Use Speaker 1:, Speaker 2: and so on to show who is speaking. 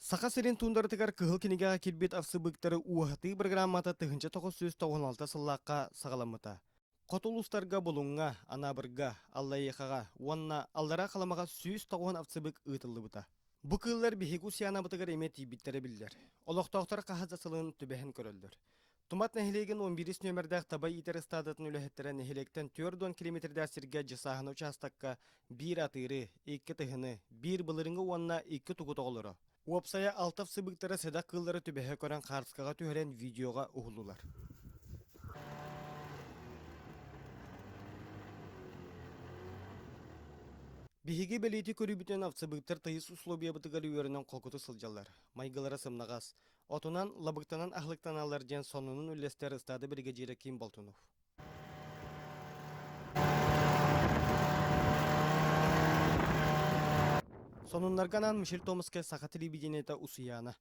Speaker 1: Саха тундартыгар кыһыл кинигага кирбит овцебыктары улууһаты программата тыгынча 996 сыллаакка сагаламыта. Котулустарга булуңга, анабырга, аллайыхага, уанна аллара халамага 190 овцебык ыытыллыбыта. Бу кыыллар биһиги Усуйаана бытыгар эме тийбиттере биллер. Олохтоохтор кахазасылын түбэһин көрөлдөр. Тумат нэһилиэгин 11 нөмердәг табаһыттара ыстаадатын үлэһэттере нэһилиэгтен 4 километрдә сиргэ жысаһын участакка 1 атыры, 2 тыһыны, 1 былырыңга уанна 2 тугутоголоро. Уопсая алтaf сыбыктара седак кыллары түбэһэ көрөн харскага түһөрен видеога ухулулар. Биһиги белити көрүбүтен овцебыктар тыйыс условия бытыгар үйөрүнөн колкуту сылдьаллар. Майгылара сымнагас. Отунан лабыктанан ахлыктаналар ден сонунун үлестер ыстаада бригадиры Ким Болтунов. Сонуннарганан Мишель Томаске Саха ТВ Усуйаана.